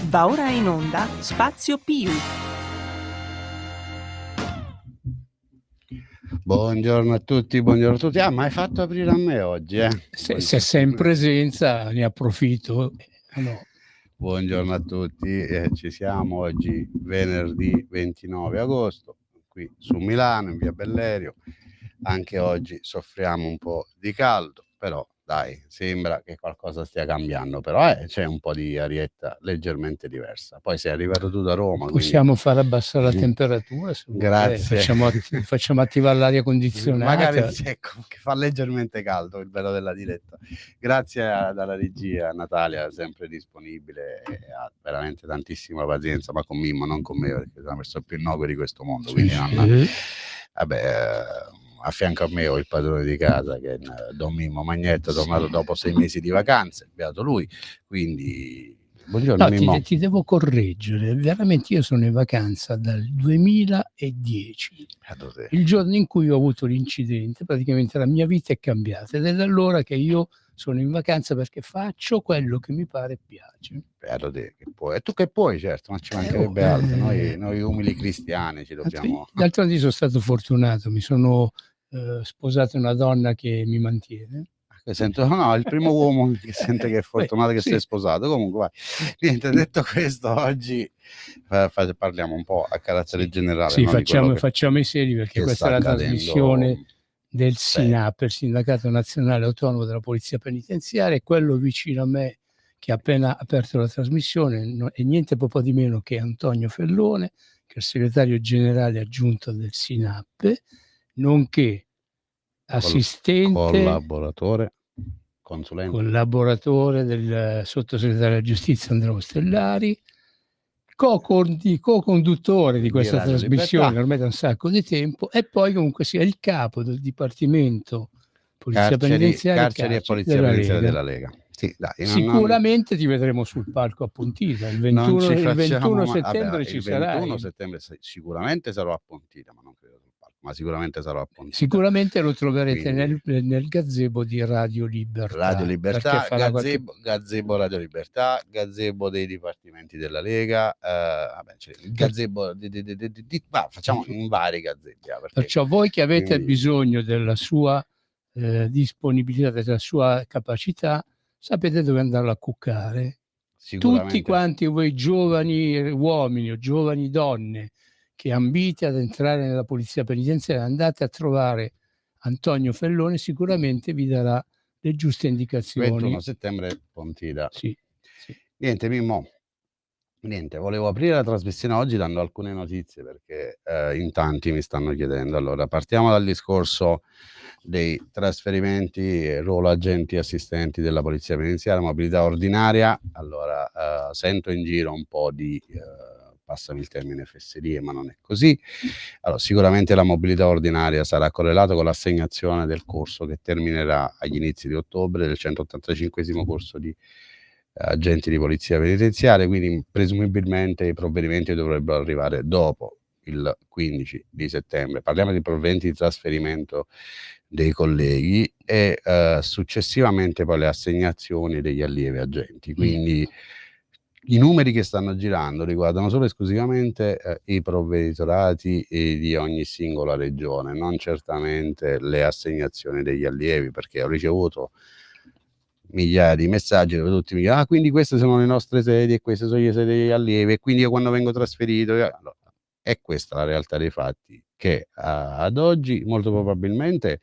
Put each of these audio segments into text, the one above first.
Va ora in onda Spazio Più. Buongiorno a tutti, buongiorno a tutti. Ma hai fatto aprire a me oggi, eh? Se sei in presenza ne approfitto. No. Buongiorno a tutti, ci siamo oggi venerdì 29 agosto, qui su Milano, in via Bellerio. Anche oggi soffriamo un po' di caldo, però dai, sembra che qualcosa stia cambiando, però c'è un po' di arietta leggermente diversa. Poi sei arrivato tu da Roma. Possiamo far abbassare la temperatura? Grazie. Facciamo attivare l'aria condizionata. Magari secco, che fa leggermente caldo, il bello della diretta. Grazie alla regia, Natalia, sempre disponibile e ha veramente tantissima pazienza, ma con Mimmo, non con me, perché sono la persona più innocua di questo mondo. Quindi a fianco a me ho il padrone di casa, che è Don Mimmo Magnetto, tornato dopo 6 mesi di vacanze, beato lui. Quindi buongiorno, no, Mimmo. ti devo correggere, veramente io sono in vacanza dal 2010, il giorno in cui ho avuto l'incidente. Praticamente la mia vita è cambiata ed è da allora che io sono in vacanza, perché faccio quello che mi pare e piace. Beato te, che puoi. E tu che puoi, certo, ma ci mancherebbe altro. Noi umili cristiani ci dobbiamo... D'altro canto sono stato fortunato, mi sono sposato una donna che mi mantiene. Sento, no, il primo uomo che sente che è fortunato che si è sposato. Comunque, vai. Niente, detto questo, oggi parliamo un po' a carattere generale. Sì, no, facciamo i seri, perché questa è la trasmissione del SINAP, il Sindacato Nazionale Autonomo della Polizia Penitenziaria, e quello vicino a me che ha appena aperto la trasmissione è niente poco di meno che Antonio Fellone, che è il segretario generale aggiunto del SINAP, nonché assistente, collaboratore del sottosegretario della Giustizia Andrea Ostellari, co-conduttore di questa trasmissione ormai da un sacco di tempo, e poi comunque sia il capo del Dipartimento Polizia Penitenziaria, Carceri e Polizia Penitenziaria della Lega. Sì, dai, sicuramente ti vedremo sul palco a Pontida il 21 settembre. Ci sarai. Il 21 settembre sicuramente sarò a Pontida, ma non credo sul palco, ma sicuramente sarò a Pontida. Sicuramente lo troverete nel gazebo di Radio Libertà. Radio Libertà, gazebo Radio Libertà, gazebo dei dipartimenti della Lega, il gazebo facciamo in vari gazebi. Perciò voi che avete bisogno della sua disponibilità, della sua capacità, sapete dove andarlo a cuccare. Tutti quanti voi giovani uomini o giovani donne che ambite ad entrare nella polizia penitenziaria, andate a trovare Antonio Fellone, sicuramente vi darà le giuste indicazioni. 21 settembre Pontida. Sì. Niente, Mimmo. Volevo aprire la trasmissione oggi dando alcune notizie, perché in tanti mi stanno chiedendo. Allora, partiamo dal discorso dei trasferimenti, ruolo agenti e assistenti della polizia penitenziaria, mobilità ordinaria. Allora, sento in giro un po' di passami il termine fesserie, ma non è così. Allora, sicuramente la mobilità ordinaria sarà correlata con l'assegnazione del corso che terminerà agli inizi di ottobre, del 185esimo corso di agenti di polizia penitenziaria, quindi presumibilmente i provvedimenti dovrebbero arrivare dopo il 15 di settembre. Parliamo di provvedimenti di trasferimento dei colleghi e successivamente poi le assegnazioni degli allievi agenti. Quindi i numeri che stanno girando riguardano solo esclusivamente i provveditorati di ogni singola regione, non certamente le assegnazioni degli allievi, perché ho ricevuto migliaia di messaggi dove tutti mi dicono: quindi queste sono le nostre sedi e queste sono le sedi degli allievi, e quindi io quando vengo trasferito allora, è questa la realtà dei fatti, che ad oggi molto probabilmente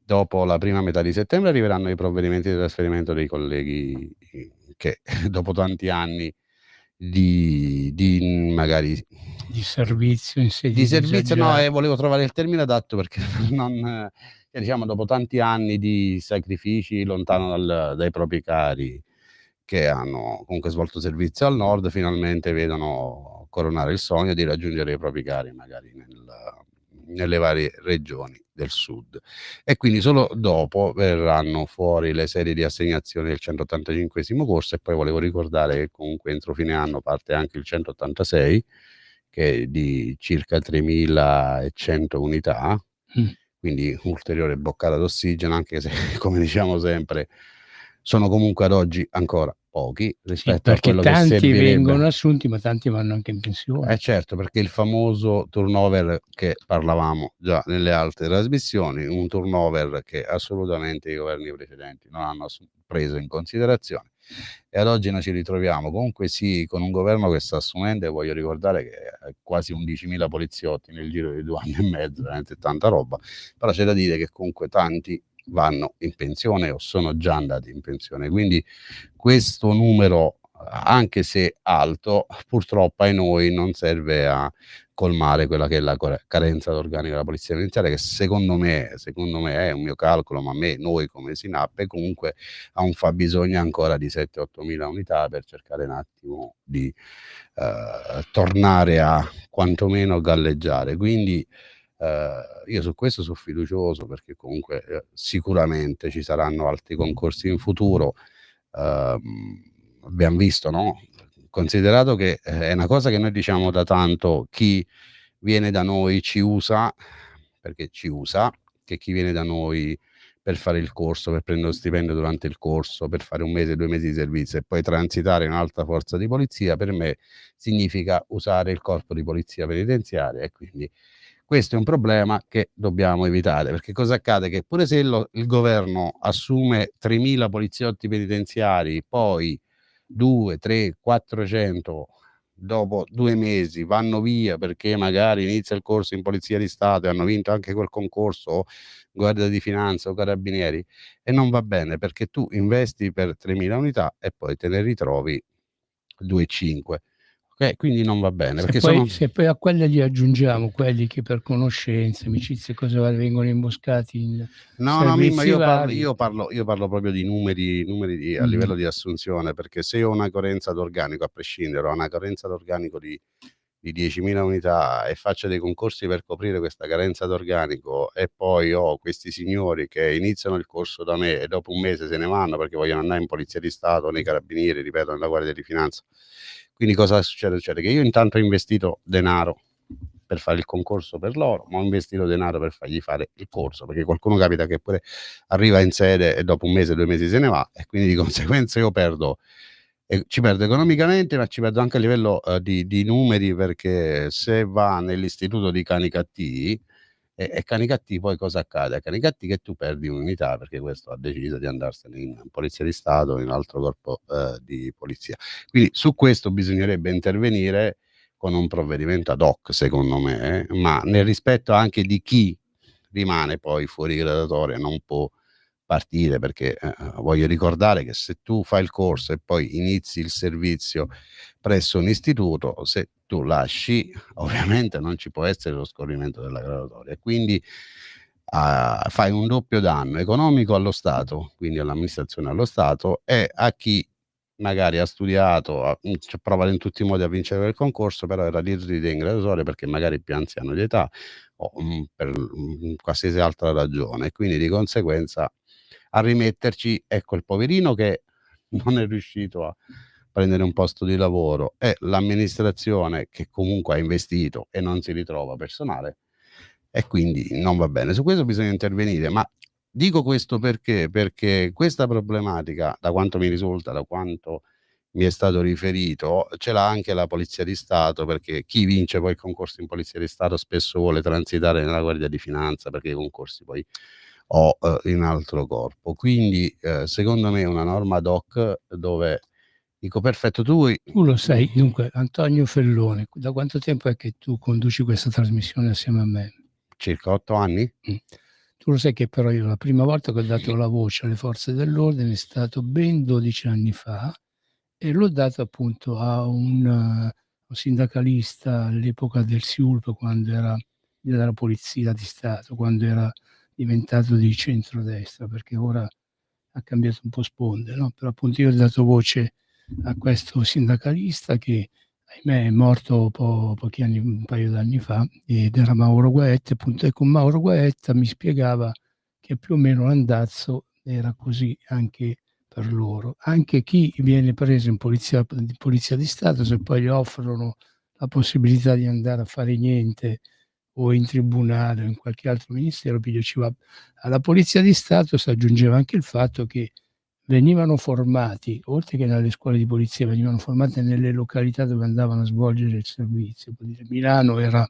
dopo la prima metà di settembre arriveranno i provvedimenti di trasferimento dei colleghi che dopo tanti anni di magari di servizio in sede di servizio, volevo trovare il termine adatto, perché non diciamo dopo tanti anni di sacrifici lontano dai propri cari, che hanno comunque svolto servizio al nord, finalmente vedono coronare il sogno di raggiungere i propri cari magari nelle varie regioni del sud, e quindi solo dopo verranno fuori le serie di assegnazione del 185esimo corso. E poi volevo ricordare che comunque entro fine anno parte anche il 186, che è di circa 3100 unità, quindi ulteriore boccata d'ossigeno, anche se, come diciamo sempre, sono comunque ad oggi ancora pochi Sì, rispetto a perché quello che tanti vengono servirebbe. assunti, ma tanti vanno anche in pensione. Certo, perché il famoso turnover che parlavamo già nelle altre trasmissioni, un turnover che assolutamente i governi precedenti non hanno preso in considerazione, e ad oggi noi ci ritroviamo comunque sì con un governo che sta assumendo, e voglio ricordare che quasi 11.000 poliziotti nel giro di 2 anni e mezzo, veramente tanta roba, però c'è da dire che comunque tanti vanno in pensione o sono già andati in pensione, quindi questo numero, anche se alto, purtroppo ai noi non serve a colmare quella che è la carenza d'organico della polizia penitenziaria, che secondo me è un mio calcolo, ma noi come SINAP comunque ha un fabbisogno ancora di 7-8 mila unità per cercare un attimo di tornare a quantomeno galleggiare. Quindi io su questo sono fiducioso, perché comunque sicuramente ci saranno altri concorsi in futuro. Abbiamo visto, no? Considerato che è una cosa che noi diciamo da tanto, chi viene da noi ci usa, perché ci usa, che chi viene da noi per fare il corso, per prendere lo stipendio durante il corso, per fare 1 mese, 2 mesi di servizio e poi transitare in un'altra forza di polizia, per me significa usare il corpo di polizia penitenziaria, e quindi questo è un problema che dobbiamo evitare, perché cosa accade? Che pure se il governo assume 3.000 poliziotti penitenziari, poi 2, 3, 400 dopo 2 mesi vanno via perché magari inizia il corso in Polizia di Stato e hanno vinto anche quel concorso, o Guardia di Finanza o Carabinieri, e non va bene, perché tu investi per 3.000 unità e poi te ne ritrovi 2,5. Quindi non va bene, perché Se poi a quelle gli aggiungiamo quelli che per conoscenze, amicizie e cose varie vengono imboscati in No, Mimmo, servizi vari. io parlo proprio di numeri a livello di assunzione, perché se io ho una carenza d'organico, a prescindere, ho una carenza d'organico di 10.000 unità e faccio dei concorsi per coprire questa carenza d'organico, e poi ho questi signori che iniziano il corso da me e dopo 1 mese se ne vanno perché vogliono andare in Polizia di Stato, nei Carabinieri, ripeto, nella Guardia di Finanza. Quindi cosa succede? Succede che io intanto ho investito denaro per fare il concorso per loro, ma ho investito denaro per fargli fare il corso, perché qualcuno capita che pure arriva in sede e dopo 1 mese, 2 mesi se ne va, e quindi di conseguenza io perdo, ci perdo economicamente, ma ci perdo anche a livello di numeri, perché se va nell'istituto di Canicattì, e Canicattì poi cosa accade? A Canicattì che tu perdi un'unità, perché questo ha deciso di andarsene in Polizia di Stato o in un altro corpo di polizia. Quindi su questo bisognerebbe intervenire con un provvedimento ad hoc, secondo me, ma nel rispetto anche di chi rimane poi fuori graduatoria, non può partire, perché voglio ricordare che se tu fai il corso e poi inizi il servizio presso un istituto, se tu lasci ovviamente non ci può essere lo scorrimento della graduatoria, e quindi fai un doppio danno economico allo Stato, quindi all'amministrazione, allo Stato, e a chi magari ha studiato, cioè prova in tutti i modi a vincere quel concorso, però era ritrito in graduatoria perché magari più anziano di età o per qualsiasi altra ragione, quindi di conseguenza a rimetterci, ecco, il poverino che non è riuscito a prendere un posto di lavoro, e l'amministrazione che comunque ha investito e non si ritrova personale, e quindi non va bene. Su questo bisogna intervenire, ma dico questo perché questa problematica, da quanto mi risulta, da quanto mi è stato riferito, ce l'ha anche la Polizia di Stato, perché chi vince poi il concorso in Polizia di Stato spesso vuole transitare nella Guardia di Finanza, perché i concorsi poi o in altro corpo. Quindi secondo me una norma ad hoc, dove dico perfetto, Tu lo sai, dunque, Antonio Fellone, da quanto tempo è che tu conduci questa trasmissione assieme a me? circa 8 anni? Tu lo sai che però io la prima volta che ho dato la voce alle forze dell'ordine è stato ben 12 anni fa, e l'ho dato appunto a un sindacalista all'epoca del SIULP, quando era della Polizia di Stato, quando era diventato di centrodestra, perché ora ha cambiato un po' sponde, no, però appunto io ho dato voce a questo sindacalista che ahimè è morto pochi anni, un paio d'anni fa, ed era Mauro Guaetta, appunto, e con Mauro Guaetta mi spiegava che più o meno l'andazzo era così anche per loro. Anche chi viene preso in polizia di Stato, se poi gli offrono la possibilità di andare a fare niente o in tribunale o in qualche altro ministero, piglio ci va. Alla Polizia di Stato si aggiungeva anche il fatto che venivano formati, oltre che nelle scuole di polizia, venivano formati nelle località dove andavano a svolgere il servizio. Milano era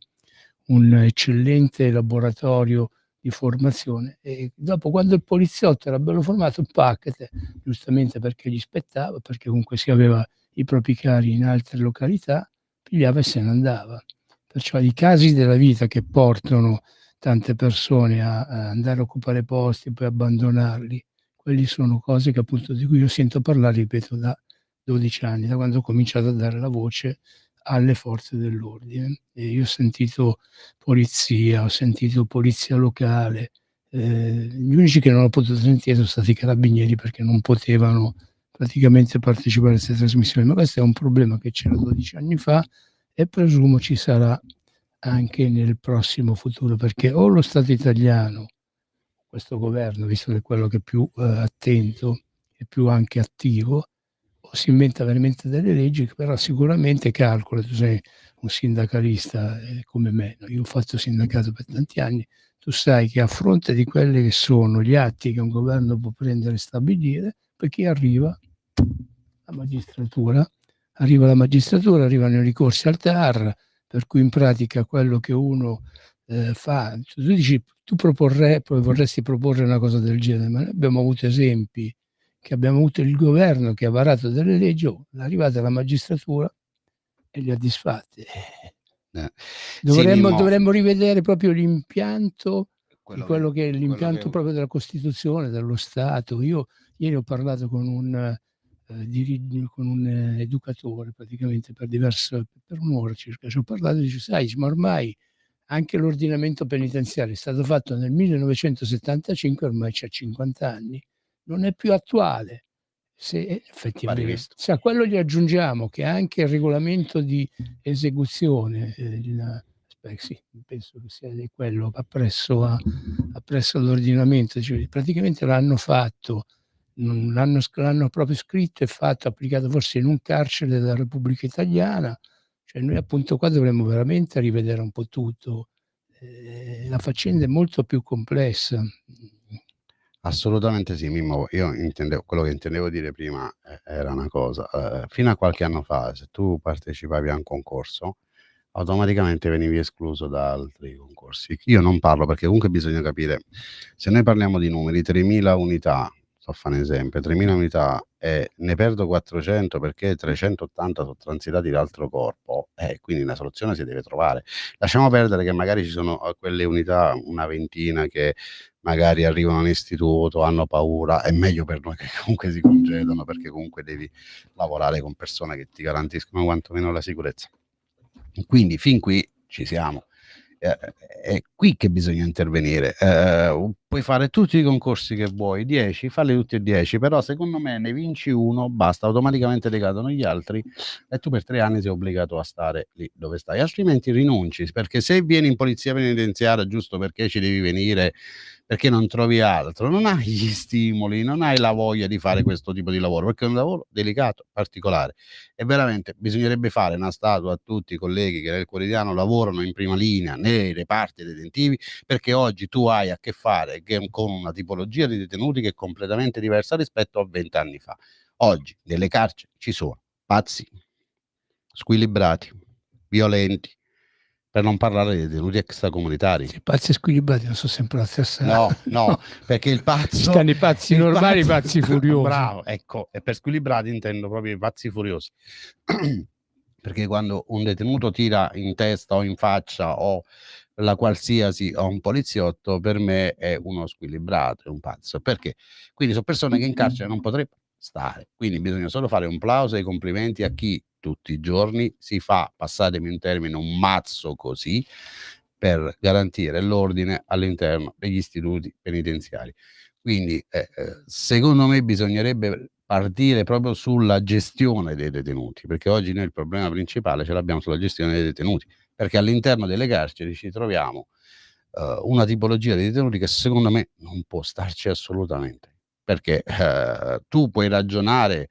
un eccellente laboratorio di formazione, e dopo, quando il poliziotto era bello formato, paccate, giustamente perché gli spettava, perché comunque si aveva i propri cari in altre località, pigliava e se ne andava. Perciò i casi della vita che portano tante persone a andare a occupare posti e poi abbandonarli, quelli sono cose che appunto di cui io sento parlare, ripeto, da 12 anni, da quando ho cominciato a dare la voce alle forze dell'ordine. E io ho sentito polizia, ho sentito polizia locale, gli unici che non ho potuto sentire sono stati i carabinieri, perché non potevano praticamente partecipare a queste trasmissioni, ma questo è un problema che c'era 12 anni fa e presumo ci sarà anche nel prossimo futuro, perché o lo Stato italiano, questo governo, visto che è quello che è più attento e più anche attivo, o si inventa veramente delle leggi, che però sicuramente calcola, tu sei un sindacalista come me, no? Io ho fatto sindacato per tanti anni, tu sai che a fronte di quelli che sono gli atti che un governo può prendere e stabilire, perché arriva la magistratura, arrivano i ricorsi al TAR, per cui in pratica quello che uno fa, tu dici, tu vorresti proporre una cosa del genere, ma noi abbiamo avuto esempi, che abbiamo avuto il governo che ha varato delle leggi, è arrivata la magistratura e li ha disfatti. Dovremmo rivedere proprio l'impianto di quello che è l'impianto proprio della Costituzione, dello Stato. Io ieri ho parlato con un educatore, praticamente per un'ora circa, ci ho parlato e dice: sai, ma ormai anche l'ordinamento penitenziario è stato fatto nel 1975, ormai c'ha 50 anni, non è più attuale. Se effettivamente, se a quello gli aggiungiamo che anche il regolamento di esecuzione, sì, penso che sia di quello appresso all'ordinamento, cioè, praticamente l'hanno fatto, l'hanno proprio scritto e fatto, applicato forse in un carcere della Repubblica Italiana. Cioè noi appunto qua dovremmo veramente rivedere un po' tutto. La faccenda è molto più complessa. Assolutamente sì, Mimmo. Io quello che intendevo dire prima era una cosa. Fino a qualche anno fa, se tu partecipavi a un concorso, automaticamente venivi escluso da altri concorsi. Io non parlo, perché comunque bisogna capire, se noi parliamo di numeri, 3.000 unità, sto a fare un esempio, 3.000 unità e ne perdo 400 perché 380 sono transitati dall'altro corpo, quindi una soluzione si deve trovare. Lasciamo perdere che magari ci sono quelle unità, una ventina, che magari arrivano in istituto, hanno paura, è meglio per noi che comunque si concedano, perché comunque devi lavorare con persone che ti garantiscono quantomeno la sicurezza. Quindi fin qui ci siamo. È qui che bisogna intervenire. Puoi fare tutti i concorsi che vuoi, 10, falli tutti e 10, però secondo me ne vinci uno, basta, automaticamente decadono gli altri e tu per 3 anni sei obbligato a stare lì dove stai, altrimenti rinunci, perché se vieni in polizia penitenziaria giusto perché ci devi venire, perché non trovi altro, non hai gli stimoli, non hai la voglia di fare questo tipo di lavoro, perché è un lavoro delicato, particolare, e veramente bisognerebbe fare una statua a tutti i colleghi che nel quotidiano lavorano in prima linea nei reparti detentivi, perché oggi tu hai a che fare con una tipologia di detenuti che è completamente diversa rispetto a 20 anni fa. Oggi nelle carceri ci sono pazzi, squilibrati, violenti, per non parlare dei detenuti extracomunitari. I pazzi squilibrati non sono sempre la stessa. No, perché il pazzo... Stanno i pazzi normali, i pazzi furiosi. Bravo, ecco, e per squilibrati intendo proprio i pazzi furiosi. Perché quando un detenuto tira in testa o in faccia o la qualsiasi a un poliziotto, per me è uno squilibrato, è un pazzo. Perché? Quindi sono persone che in carcere non potrebbero stare. Quindi bisogna solo fare un plauso e i complimenti a chi tutti i giorni si fa, passatemi un termine, un mazzo così per garantire l'ordine all'interno degli istituti penitenziari. Quindi secondo me bisognerebbe partire proprio sulla gestione dei detenuti, perché oggi noi il problema principale ce l'abbiamo sulla gestione dei detenuti, perché all'interno delle carceri ci troviamo una tipologia di detenuti che secondo me non può starci assolutamente, perché tu puoi ragionare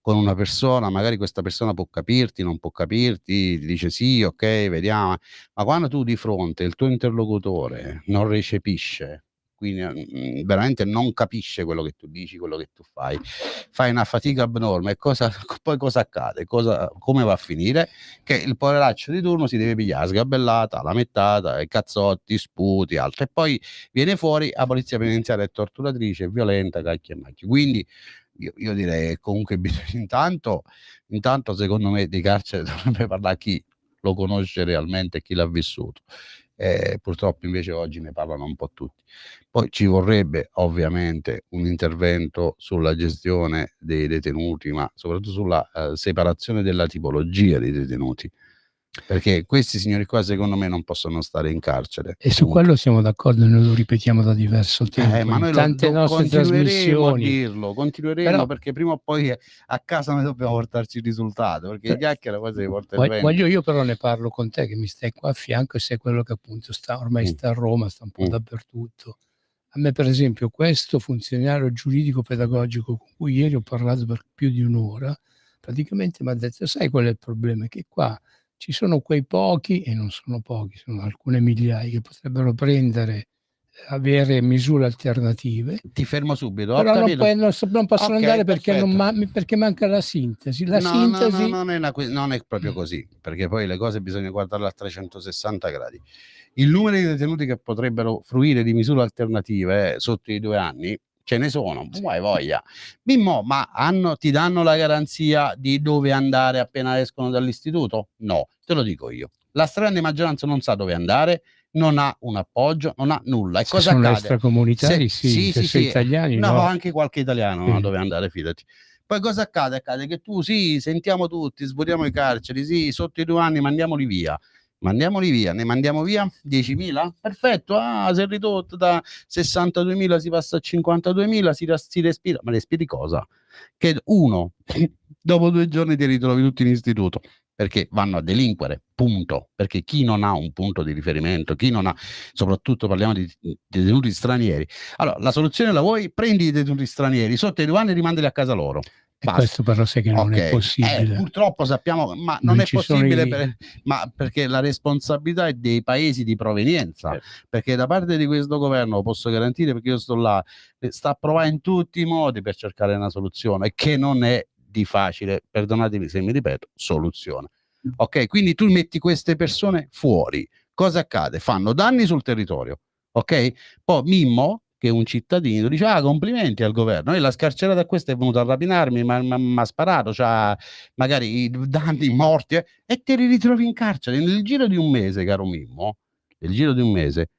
con una persona, magari questa persona può capirti, non può capirti, ti dice sì, ok, vediamo, ma quando tu di fronte il tuo interlocutore non recepisce quindi veramente non capisce quello che tu dici, quello che tu fai una fatica abnorme. E poi cosa accade? Come va a finire? Che il poveraccio di turno si deve pigliare la sgabellata, la mettata, i cazzotti, sputi, altro, e poi viene fuori la polizia penitenziaria è torturatrice, è violenta, cacchio e macchio. Quindi io direi che comunque intanto secondo me di carcere dovrebbe parlare chi lo conosce realmente e chi l'ha vissuto. Purtroppo invece oggi ne parlano un po' tutti. Poi ci vorrebbe ovviamente un intervento sulla gestione dei detenuti, ma soprattutto sulla separazione della tipologia dei detenuti, perché questi signori qua secondo me non possono stare in carcere. E su quello siamo d'accordo, noi lo ripetiamo da diverso tempo, ma noi in tante nostre trasmissioni. Continueremo, perché prima o poi a casa noi dobbiamo portarci il risultato, perché il chiacchiera poi si porta il vento. Voglio io però ne parlo con te che mi stai qua a fianco e sei quello che appunto ormai sta a Roma, sta un po' dappertutto. A me per esempio questo funzionario giuridico pedagogico con cui ieri ho parlato per più di un'ora, praticamente mi ha detto: sai qual è il problema? Che qua ci sono quei pochi, e non sono pochi, sono alcune migliaia, che potrebbero avere misure alternative. Ti fermo subito. Però non possono andare perché manca la sintesi. Non è proprio così, perché poi le cose bisogna guardarle a 360 gradi. Il numero di detenuti che potrebbero fruire di misure alternative sotto i 2 anni ce ne sono, vuoi voglia. Mimmo, ma ti danno la garanzia di dove andare appena escono dall'istituto? No, te lo dico io. La stragrande maggioranza non sa dove andare, non ha un appoggio, non ha nulla. E se cosa sono accade? Extracomunitari, sì. Italiani, no, anche qualche italiano non ha dove andare, fidati. Poi cosa accade? Accade che tu, sì, sentiamo tutti, svuotiamo i carceri, sì, sotto i 2 anni mandiamoli via, ne mandiamo via 10.000? Perfetto, si è ridotto da 62.000, si passa a 52.000, si respira. Ma respiri cosa? Che uno, dopo 2 giorni ti ritrovi tutti in istituto, perché vanno a delinquere, punto. Perché chi non ha un punto di riferimento, chi non ha, soprattutto parliamo di detenuti stranieri, allora la soluzione la vuoi? Prendi i detenuti stranieri, sotto i 2 anni rimandali a casa loro. E questo però sai che non è possibile. Purtroppo sappiamo, ma non è possibile ma perché la responsabilità è dei paesi di provenienza, perché da parte di questo governo, lo posso garantire perché io sto là, sta provando in tutti i modi per cercare una soluzione, che non è di facile, perdonatemi se mi ripeto, soluzione. Ok, quindi tu metti queste persone fuori, cosa accade? Fanno danni sul territorio, ok? Poi Mimmo, che è un cittadino, dice: complimenti al governo, e la scarcerata a questa è venuta a rapinarmi, mi ha sparato, c'ha magari i danni, morti, e te li ritrovi in carcere nel giro di un mese, caro Mimmo, nel giro di un mese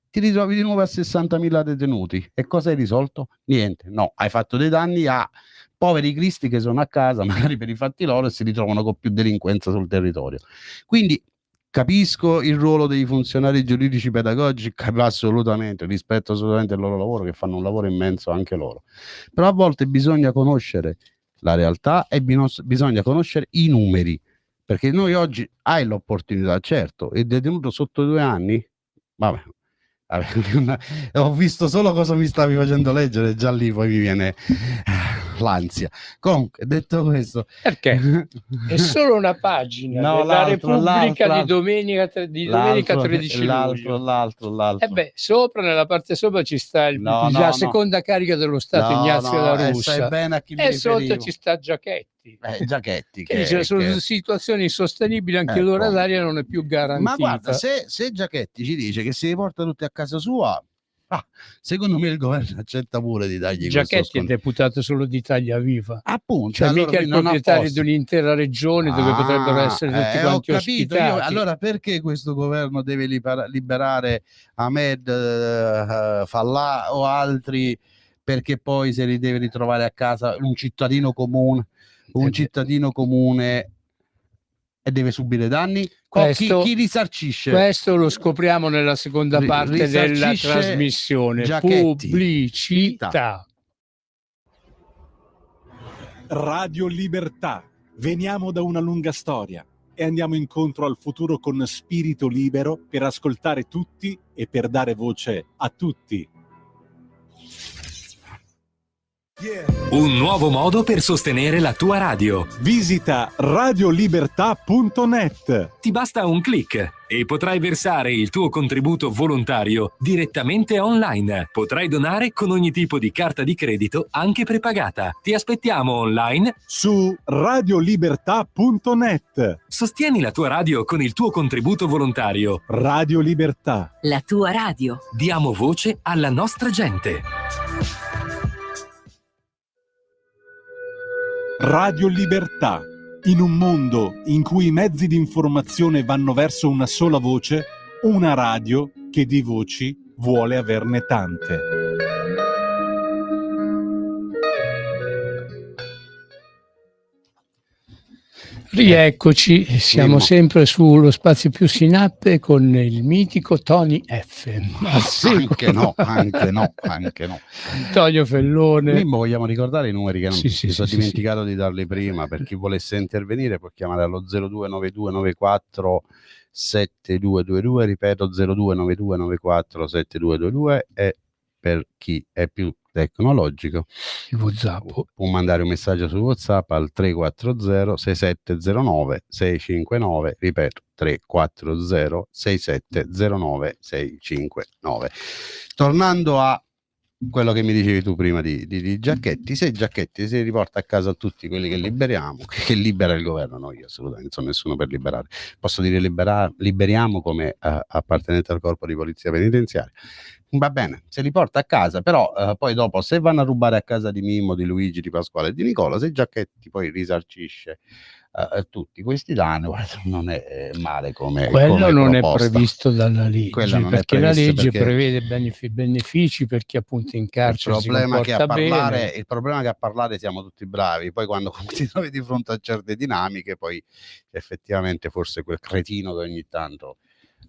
ti ritrovi di nuovo a 60.000 detenuti. E cosa hai risolto? Niente, no, hai fatto dei danni a poveri cristi che sono a casa magari per i fatti loro e si ritrovano con più delinquenza sul territorio. Quindi capisco il ruolo dei funzionari giuridici pedagogici, assolutamente, rispetto assolutamente il loro lavoro, che fanno un lavoro immenso anche loro, però a volte bisogna conoscere la realtà e bisogna conoscere i numeri, perché noi oggi hai l'opportunità, certo, il detenuto sotto 2 anni, vabbè, ho visto solo cosa mi stavi facendo leggere, già lì poi mi viene l'ansia. Comunque, detto questo, perché è solo una pagina della Repubblica di domenica 13 luglio. L'altro. Sopra, nella parte sopra ci sta la seconda carica dello Stato, Ignazio La Russa, e sotto ci sta Giachetti. Che dice: sono situazioni insostenibili, anche l'oraria non è più garantita. Ma guarda, se Giachetti ci dice che si riporta tutti a casa sua, secondo me il governo accetta pure di dargli Giachetti è deputato solo di Italia Viva, appunto, cioè mica il proprietario di un'intera regione dove potrebbero essere tutti quanti ospitati. Allora perché questo governo deve liberare Ahmed, Fallah o altri, perché poi se li deve ritrovare a casa un cittadino comune e deve subire danni? Chi risarcisce? Questo lo scopriamo nella seconda parte della trasmissione. Giachetti. Pubblicità. Radio Libertà. Veniamo da una lunga storia e andiamo incontro al futuro con spirito libero, per ascoltare tutti e per dare voce a tutti. Un nuovo modo per sostenere la tua radio. Visita radiolibertà.net. Ti basta un click e potrai versare il tuo contributo volontario direttamente online. Potrai donare con ogni tipo di carta di credito, anche prepagata. Ti aspettiamo online Su radiolibertà.net. Sostieni la tua radio con il tuo contributo volontario. Radio Libertà. La tua radio. Diamo voce alla nostra gente. Radio Libertà. In un mondo in cui i mezzi di informazione vanno verso una sola voce, una radio che di voci vuole averne tante. Rieccoci, siamo sempre sullo Spazio Più Sinappe con il mitico Tony F. Anche no. Antonio Fellone. Mimmo, vogliamo ricordare i numeri che non Sì, mi sono dimenticato sì. di darli prima, per chi volesse intervenire può chiamare allo 029294 7222, ripeto 029294 7222, e per chi è più tecnologico Il WhatsApp può mandare un messaggio su WhatsApp al 340 6709 659, ripeto 340 6709 659. Tornando a quello che mi dicevi tu prima di Giacchetti, se Giacchetti si riporta a casa tutti quelli che liberiamo, che libera il governo, no, io assolutamente non sono nessuno per liberare, posso dire liberiamo come appartenente al corpo di polizia penitenziaria, va bene, se li porta a casa, però poi dopo se vanno a rubare a casa di Mimmo, di Luigi, di Pasquale e di Nicola, se Giacchetti poi risarcisce tutti questi danni, guarda, non è male come non proposta. è previsto dalla legge, perché la legge prevede benefici per chi appunto in carcere il problema che a parlare siamo tutti bravi, poi quando ti trovi di fronte a certe dinamiche poi effettivamente forse quel cretino che ogni tanto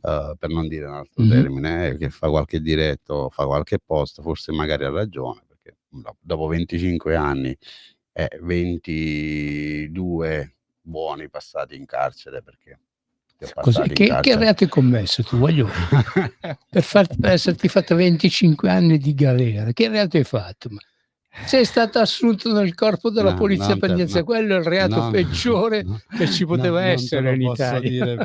per non dire un altro termine, che fa qualche diretto, fa qualche post, forse magari ha ragione, perché dopo 25 anni 22 buoni passati in carcere, perché che reato hai commesso tu, voglio per esserti fatto 25 anni di galera, che reato hai fatto? Sei stato assunto nel corpo della polizia penitenziaria, quello è il reato peggiore che ci poteva essere in Italia.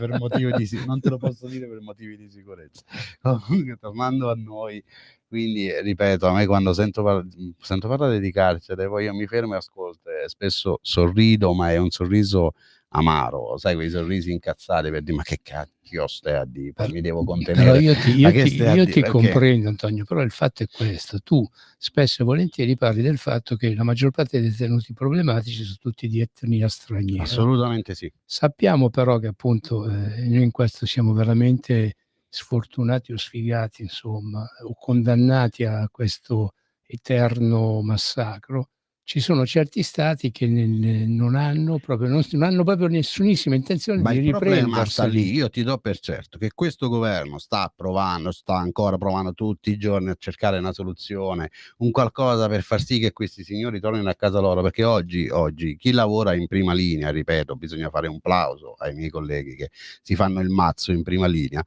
Non te lo posso dire per motivi di sicurezza. Comunque, tornando a noi, quindi ripeto, a me quando sento parlare di carcere, poi io mi fermo e ascolto, e spesso sorrido, ma è un sorriso amaro, sai, quei sorrisi incazzati per dire ma che cacchio stai a dire, poi mi devo contenere. Però io ti comprendo, Antonio, però il fatto è questo: tu spesso e volentieri parli del fatto che la maggior parte dei detenuti problematici sono tutti di etnia straniera. Assolutamente sì. Sappiamo però che appunto noi in questo siamo veramente sfortunati o sfigati, insomma, o condannati a questo eterno massacro. Ci sono certi stati che non hanno proprio nessunissima intenzione di riprendersi. Il problema sta lì. Io ti do per certo che questo governo sta ancora provando tutti i giorni a cercare una soluzione, un qualcosa per far sì che questi signori tornino a casa loro, perché oggi chi lavora in prima linea, ripeto, bisogna fare un plauso ai miei colleghi che si fanno il mazzo in prima linea,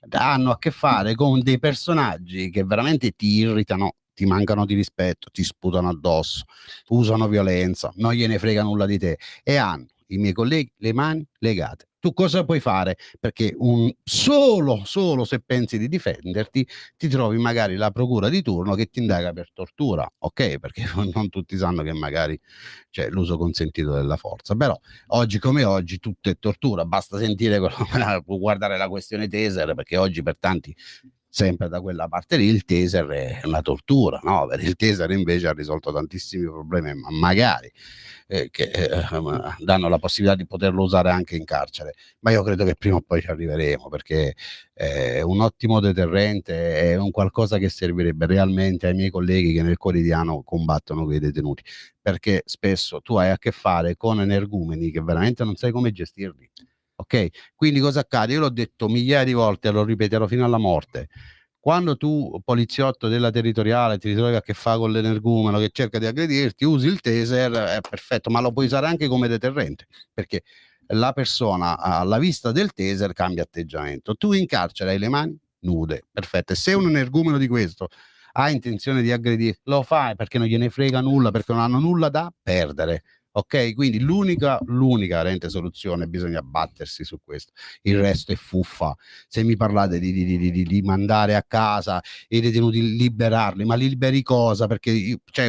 hanno a che fare con dei personaggi che veramente ti irritano, ti mancano di rispetto, ti sputano addosso, usano violenza, non gliene frega nulla di te, e hanno, i miei colleghi, le mani legate. Tu cosa puoi fare? Perché solo se pensi di difenderti, ti trovi magari la procura di turno che ti indaga per tortura, ok? Perché non tutti sanno che magari c'è l'uso consentito della forza, però oggi come oggi tutto è tortura, basta sentire, guardare la questione Taser, perché oggi per tanti, sempre da quella parte lì, il taser è una tortura, no? Per il taser invece ha risolto tantissimi problemi, magari che danno la possibilità di poterlo usare anche in carcere, ma io credo che prima o poi ci arriveremo, perché è un ottimo deterrente, è un qualcosa che servirebbe realmente ai miei colleghi che nel quotidiano combattono con i detenuti, perché spesso tu hai a che fare con energumeni che veramente non sai come gestirli. Ok, quindi cosa accade? Io l'ho detto migliaia di volte, lo ripeterò fino alla morte: quando tu, poliziotto della territoriale, ti ritrovi a che fa con l'energumeno che cerca di aggredirti, usi il taser, è perfetto, ma lo puoi usare anche come deterrente, perché la persona alla vista del taser cambia atteggiamento. Tu in carcere hai le mani nude, perfetto, e se un energumeno di questo ha intenzione di aggredire, lo fa perché non gliene frega nulla, perché non hanno nulla da perdere. Ok, quindi l'unica veramente soluzione, bisogna battersi su questo, il resto è fuffa. Se mi parlate di mandare a casa i detenuti, liberarli, ma liberi cosa? Perché io, cioè,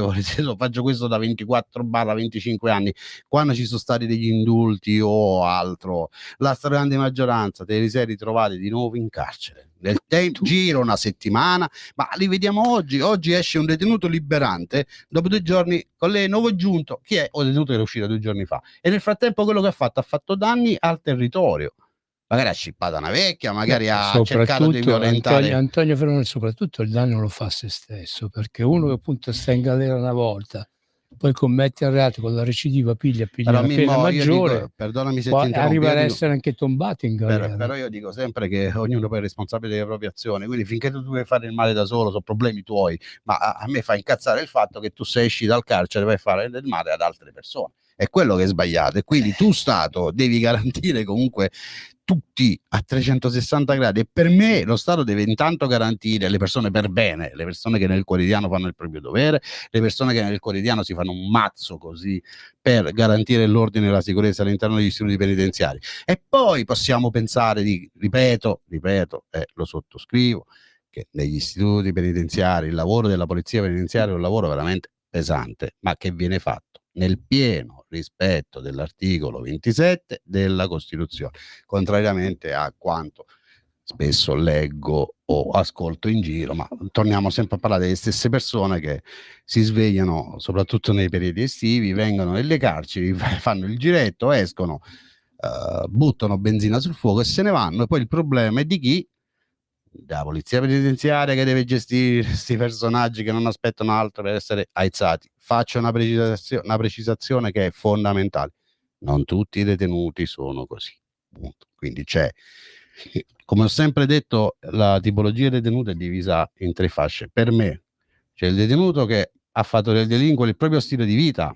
faccio questo da 24-25 anni, quando ci sono stati degli indulti o altro, la stragrande maggioranza te li sei ritrovati di nuovo in carcere. Nel giro una settimana, ma li vediamo oggi esce un detenuto liberante, dopo 2 giorni con lei nuovo giunto, chi è? O detenuto che era uscito 2 giorni fa, e nel frattempo quello che ha fatto danni al territorio, magari ha scippata una vecchia, magari ha cercato di violentare. Antonio Ferrone soprattutto il danno lo fa a se stesso, perché uno che appunto sta in galera una volta, poi commette il reato, con la recidiva piglia una pena maggiore, dico, perdonami se può ti interrompo, arrivare a essere anche tombato in galera. Però io dico sempre che ognuno poi è responsabile delle proprie azioni, quindi finché tu vuoi fare il male da solo sono problemi tuoi, ma a me fa incazzare il fatto che tu sei esci dal carcere e vai a fare del male ad altre persone. È quello che è sbagliato, e quindi tu Stato devi garantire comunque tutti a 360 gradi, e per me lo Stato deve intanto garantire le persone per bene, le persone che nel quotidiano fanno il proprio dovere, le persone che nel quotidiano si fanno un mazzo così per garantire l'ordine e la sicurezza all'interno degli istituti penitenziari, e poi possiamo pensare ripeto, lo sottoscrivo, che negli istituti penitenziari il lavoro della polizia penitenziaria è un lavoro veramente pesante, ma che viene fatto nel pieno rispetto dell'articolo 27 della Costituzione, contrariamente a quanto spesso leggo o ascolto in giro, ma torniamo sempre a parlare delle stesse persone che si svegliano soprattutto nei periodi estivi, vengono nelle carceri, fanno il giretto, escono, buttano benzina sul fuoco e se ne vanno, e poi il problema è di chi? Della polizia penitenziaria, che deve gestire questi personaggi che non aspettano altro per essere aizzati. Faccio una precisazione che è fondamentale: non tutti i detenuti sono così, punto. Quindi c'è, come ho sempre detto, la tipologia di detenuto è divisa in 3 fasce. Per me c'è il detenuto che ha fatto del delinquere il proprio stile di vita,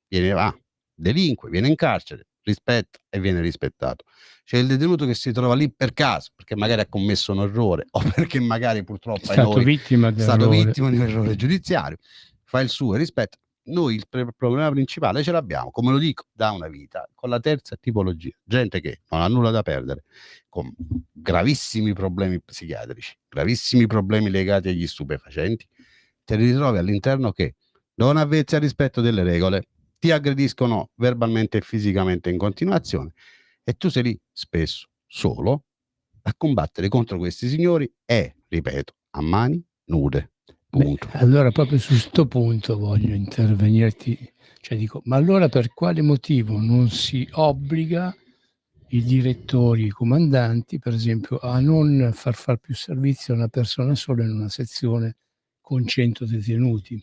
delinque, viene in carcere, rispetta e viene rispettato. C'è il detenuto che si trova lì per caso, perché magari ha commesso un errore o perché magari purtroppo è stato vittima di un errore giudiziario, fa il suo e rispetta. Noi il problema principale ce l'abbiamo, come lo dico, da una vita, con la terza tipologia: gente che non ha nulla da perdere, con gravissimi problemi psichiatrici, gravissimi problemi legati agli stupefacenti, te li ritrovi all'interno che non avvezzi al rispetto delle regole, ti aggrediscono verbalmente e fisicamente in continuazione, e tu sei lì spesso solo a combattere contro questi signori e, ripeto, a mani nude. Punto. Allora proprio su sto punto voglio intervenirti, cioè dico, ma allora per quale motivo non si obbliga i direttori, i comandanti, per esempio, a non far più servizio a una persona sola in una sezione con 100 detenuti?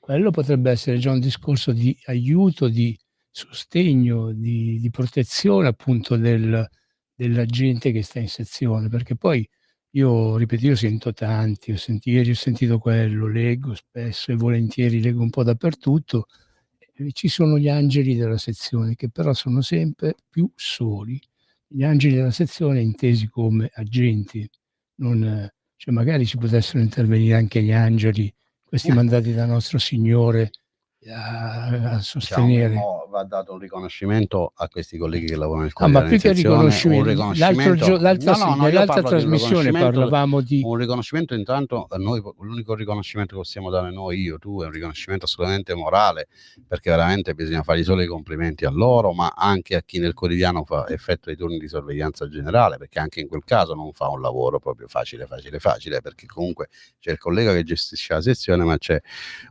Quello potrebbe essere già un discorso di aiuto, di sostegno, di protezione appunto della gente che sta in sezione, perché poi io, ripeto, io sento tanti, ieri ho sentito quello, leggo spesso e volentieri, leggo un po' dappertutto, ci sono gli angeli della sezione che però sono sempre più soli. Gli angeli della sezione intesi come agenti, non, cioè magari ci potessero intervenire anche gli angeli, questi mandati da nostro Signore a sostenere. Diciamo, va dato un riconoscimento a questi colleghi che lavorano nel cuore ma più che riconoscimento, nell'altra trasmissione parlavamo di un riconoscimento. Intanto noi, l'unico riconoscimento che possiamo dare noi, io, tu, è un riconoscimento assolutamente morale, perché veramente bisogna fargli solo i complimenti a loro, ma anche a chi nel quotidiano effettua i turni di sorveglianza generale, perché anche in quel caso non fa un lavoro proprio facile, perché comunque c'è il collega che gestisce la sezione, ma c'è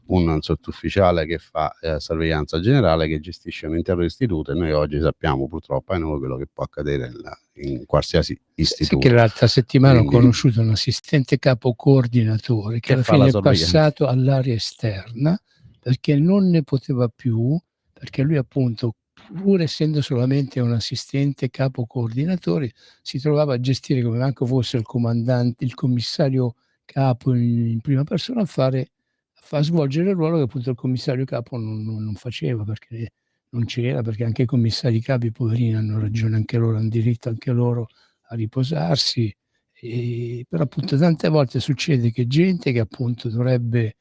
un sottufficiale che fa sorveglianza generale, che gestisce un intero istituto, e noi oggi sappiamo purtroppo quello che può accadere in qualsiasi istituto. Sì, che l'altra settimana ho conosciuto un assistente capo coordinatore che alla fine è passato all'area esterna perché non ne poteva più, perché lui appunto, pur essendo solamente un assistente capo coordinatore, si trovava a gestire, come manco fosse il comandante, il commissario capo in prima persona, a far svolgere il ruolo che appunto il commissario capo non faceva, perché non c'era, perché anche i commissari capi, poverini, hanno ragione anche loro, hanno diritto anche loro a riposarsi, Però appunto tante volte succede che gente che appunto dovrebbe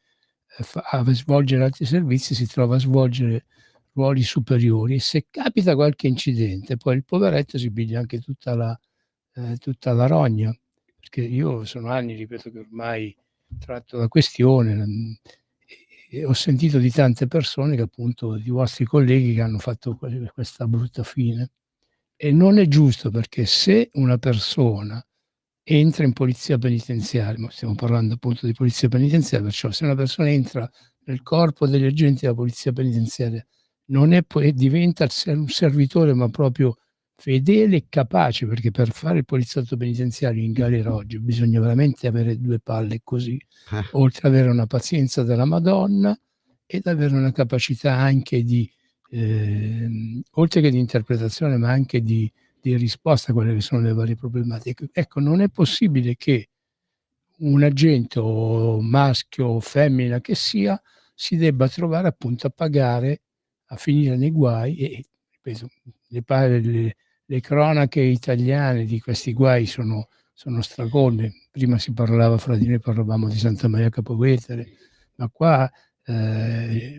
svolgere altri servizi si trova a svolgere ruoli superiori, e se capita qualche incidente poi il poveretto si piglia anche tutta la rogna, perché io sono anni, ripeto, che ormai tratto la questione, e ho sentito di tante persone che appunto, di vostri colleghi, che hanno fatto questa brutta fine, e non è giusto, perché se una persona entra in polizia penitenziaria, ma stiamo parlando appunto di polizia penitenziaria, perciò se una persona entra nel corpo degli agenti della polizia penitenziaria non è poi, diventa un servitore, ma proprio fedele e capace, perché per fare il poliziotto penitenziario in galera oggi bisogna veramente avere due palle così, oltre ad avere una pazienza della Madonna ed avere una capacità anche di, oltre che di interpretazione, ma anche di risposta a quelle che sono le varie problematiche. Ecco, non è possibile che un agente, o maschio o femmina che sia, si debba trovare appunto a pagare, a finire nei guai, e ripeto, le cronache italiane di questi guai sono stracolme. Prima si parlava, fra di noi parlavamo di Santa Maria Capua Vetere, ma qua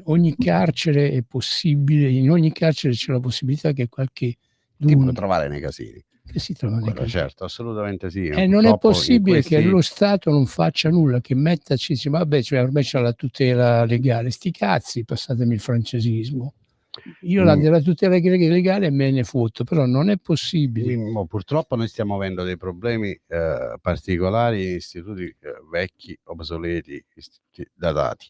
ogni carcere è possibile, in ogni carcere c'è la possibilità che qualche ti puoi trovare nei casini. Che si trova nei casini. Certo, assolutamente sì. E non è possibile che lo Stato non faccia nulla, che mettaci, vabbè, cioè ormai c'è la tutela legale, sti cazzi, passatemi il francesismo. Io della tutela legale me ne fotto, però non è possibile. Purtroppo noi stiamo avendo dei problemi particolari in istituti vecchi, obsoleti, datati.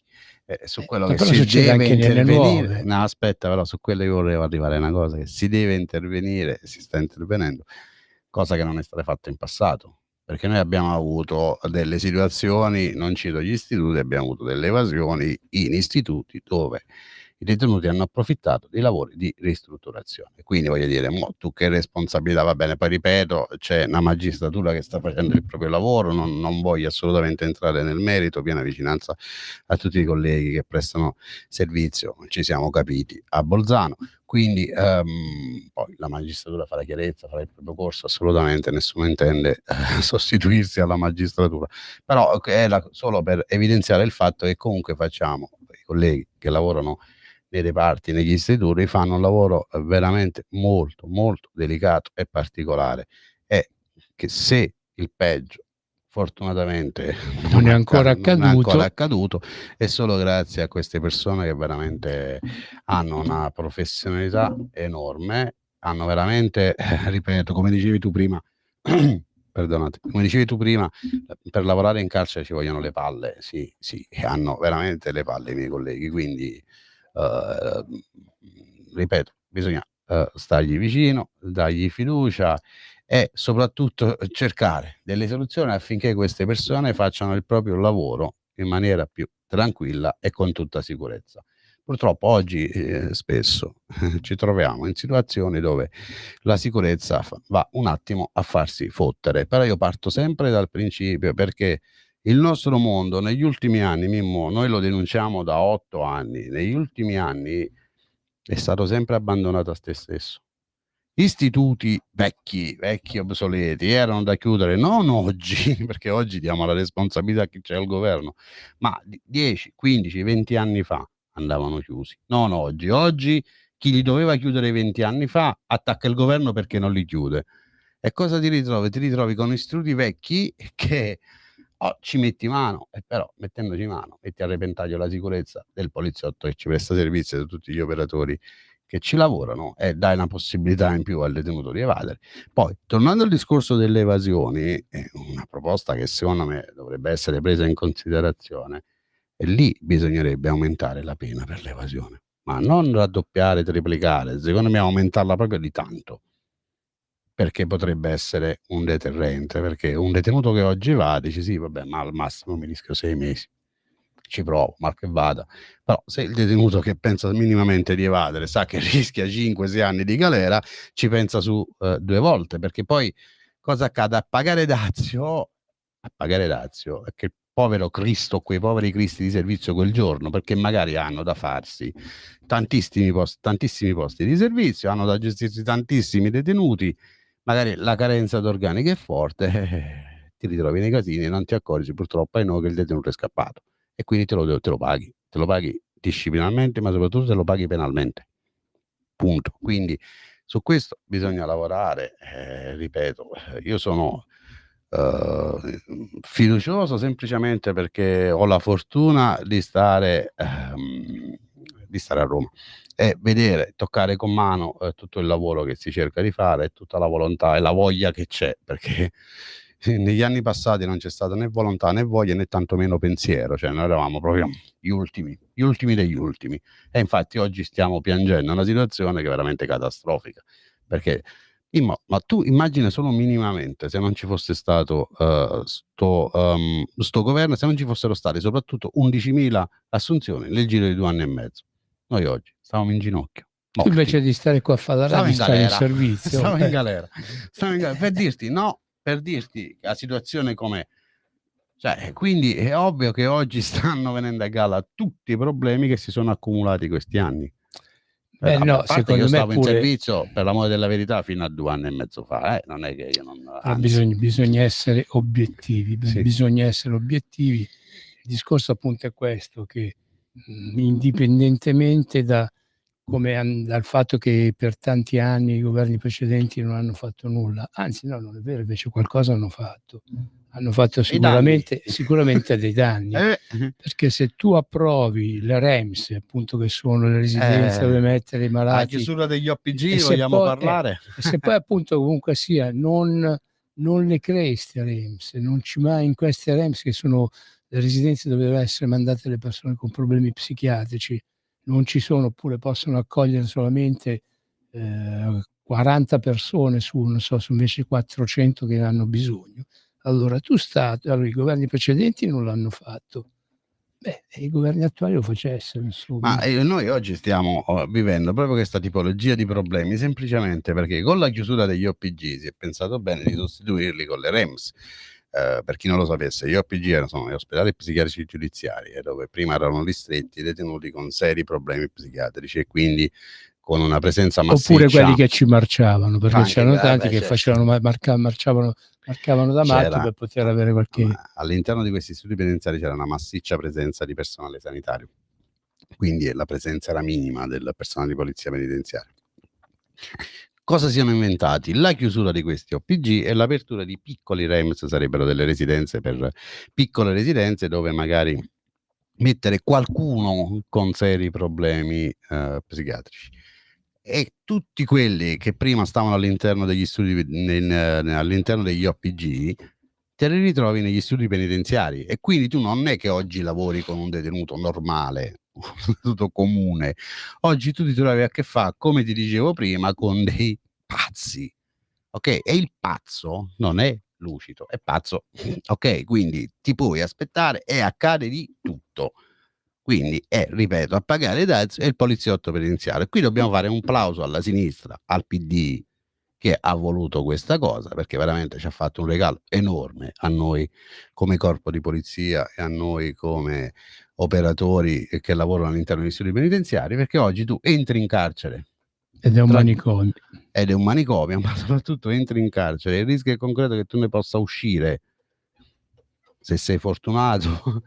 Su quello che si deve intervenire. No, aspetta, però su quello io volevo arrivare a una cosa, che si deve intervenire, si sta intervenendo, cosa che non è stata fatta in passato, perché noi abbiamo avuto delle situazioni, non cito gli istituti, abbiamo avuto delle evasioni in istituti dove i detenuti hanno approfittato dei lavori di ristrutturazione. Quindi voglio dire, tu che responsabilità, va bene, poi ripeto, c'è una magistratura che sta facendo il proprio lavoro, non voglio assolutamente entrare nel merito, piena vicinanza a tutti i colleghi che prestano servizio, ci siamo capiti a Bolzano, quindi poi la magistratura farà chiarezza, farà il proprio corso, assolutamente nessuno intende sostituirsi alla magistratura, però era solo per evidenziare il fatto che comunque facciamo, i colleghi che lavorano nei reparti, negli istituti, fanno un lavoro veramente molto molto delicato e particolare, e che se il peggio fortunatamente non è ancora accaduto, è solo grazie a queste persone che veramente hanno una professionalità enorme, hanno veramente, ripeto, come dicevi tu prima perdonate, come dicevi tu prima, per lavorare in carcere ci vogliono le palle, sì, hanno veramente le palle i miei colleghi, quindi ripeto, bisogna stargli vicino, dargli fiducia e soprattutto cercare delle soluzioni affinché queste persone facciano il proprio lavoro in maniera più tranquilla e con tutta sicurezza. Purtroppo oggi spesso ci troviamo in situazioni dove la sicurezza va un attimo a farsi fottere, però io parto sempre dal principio, perché il nostro mondo negli ultimi anni, Mimmo, noi lo denunciamo da 8 anni, negli ultimi anni è stato sempre abbandonato a se stesso. Istituti vecchi, obsoleti, erano da chiudere non oggi, perché oggi diamo la responsabilità a chi c'è al governo, ma 10, 15, 20 anni fa andavano chiusi, non oggi. Oggi chi li doveva chiudere 20 anni fa attacca il governo perché non li chiude. E cosa ti ritrovi? Ti ritrovi con istituti vecchi che ci metti mano, e però mettendoci mano metti a repentaglio la sicurezza del poliziotto che ci presta servizio, di tutti gli operatori che ci lavorano, e dai una possibilità in più al detenuto di evadere. Poi, tornando al discorso delle evasioni, è una proposta che secondo me dovrebbe essere presa in considerazione, e lì bisognerebbe aumentare la pena per l'evasione, ma non raddoppiare, triplicare, secondo me aumentarla proprio di tanto, perché potrebbe essere un deterrente, perché un detenuto che oggi va dice sì, vabbè, ma al massimo mi rischio 6 mesi, ci provo, mal che vada. Però se il detenuto che pensa minimamente di evadere sa che rischia 5-6 anni di galera, ci pensa su 2 volte, perché poi cosa accade? A pagare dazio è che il povero Cristo, quei poveri cristi di servizio quel giorno, perché magari hanno da farsi tantissimi posti di servizio, hanno da gestirsi tantissimi detenuti, magari la carenza d'organico è forte, ti ritrovi nei casini e non ti accorgi purtroppo che il detenuto è scappato, e quindi te lo paghi disciplinarmente, ma soprattutto te lo paghi penalmente, punto. Quindi su questo bisogna lavorare, ripeto, io sono fiducioso semplicemente perché ho la fortuna di stare a Roma e vedere, toccare con mano tutto il lavoro che si cerca di fare, e tutta la volontà e la voglia che c'è, perché negli anni passati non c'è stata né volontà né voglia né tantomeno pensiero, cioè noi eravamo proprio gli ultimi degli ultimi, e infatti oggi stiamo piangendo una situazione che è veramente catastrofica, perché ma tu immagina solo minimamente se non ci fosse stato sto governo, se non ci fossero state soprattutto 11.000 assunzioni nel giro di 2 anni e mezzo, noi oggi stavamo in ginocchio. Tu invece di stare qua a fare la radio, stai in servizio. Stavo in galera. Per dirti la situazione com'è. Cioè, quindi è ovvio che oggi stanno venendo a galla tutti i problemi che si sono accumulati questi anni. No, secondo io me stavo pure... in servizio, per l'amore della verità, fino a 2 anni e mezzo fa, non è che io non... Bisogna essere obiettivi, Sì. Bisogna essere obiettivi. Il discorso appunto è questo, che indipendentemente dal fatto che per tanti anni i governi precedenti non hanno fatto nulla, anzi no, non è vero, invece qualcosa hanno fatto sicuramente dei danni, perché se tu approvi le REMS, appunto, che sono le residenze dove mettere i malati, la chiusura degli OPG, vogliamo parlare? E se poi appunto comunque sia non le crei queste REMS, non ci mai in queste REMS, che sono le residenze dove devono essere mandate le persone con problemi psichiatrici, non ci sono, oppure possono accogliere solamente 40 persone su invece 400 che hanno bisogno. Allora i governi precedenti non l'hanno fatto, i governi attuali lo facessero, insomma. Ma noi oggi stiamo vivendo proprio questa tipologia di problemi semplicemente perché con la chiusura degli OPG si è pensato bene di sostituirli con le REMS. Per chi non lo sapesse, gli OPG sono gli ospedali psichiatrici giudiziari, dove prima erano ristretti i detenuti con seri problemi psichiatrici, e quindi con una presenza massiccia. Oppure quelli che ci marciavano, perché c'erano tanti che certo. marcavano da matti per poter avere qualche... All'interno di questi istituti penitenziari c'era una massiccia presenza di personale sanitario, quindi la presenza era minima del personale di polizia penitenziaria. Cosa siano inventati? La chiusura di questi OPG e l'apertura di piccoli REMS, sarebbero delle residenze per piccole residenze dove magari mettere qualcuno con seri problemi psichiatrici. E tutti quelli che prima stavano all'interno degli studi, all'interno degli OPG, te li ritrovi negli studi penitenziari, e quindi tu non è che oggi lavori con un detenuto normale, tutto comune. Oggi tu ti trovi a che fare, come ti dicevo prima, con dei pazzi, ok? E il pazzo non è lucido, è pazzo, ok? Quindi ti puoi aspettare e accade di tutto. Quindi ripeto, a pagare i dazi è il poliziotto penitenziario. Qui dobbiamo fare un plauso alla sinistra, al PD, che ha voluto questa cosa, perché veramente ci ha fatto un regalo enorme a noi come corpo di polizia e a noi come operatori che lavorano all'interno degli studi penitenziari, perché oggi tu entri in carcere ed è un manicomio, ma soprattutto entri in carcere e il rischio è concreto che tu ne possa uscire, se sei fortunato,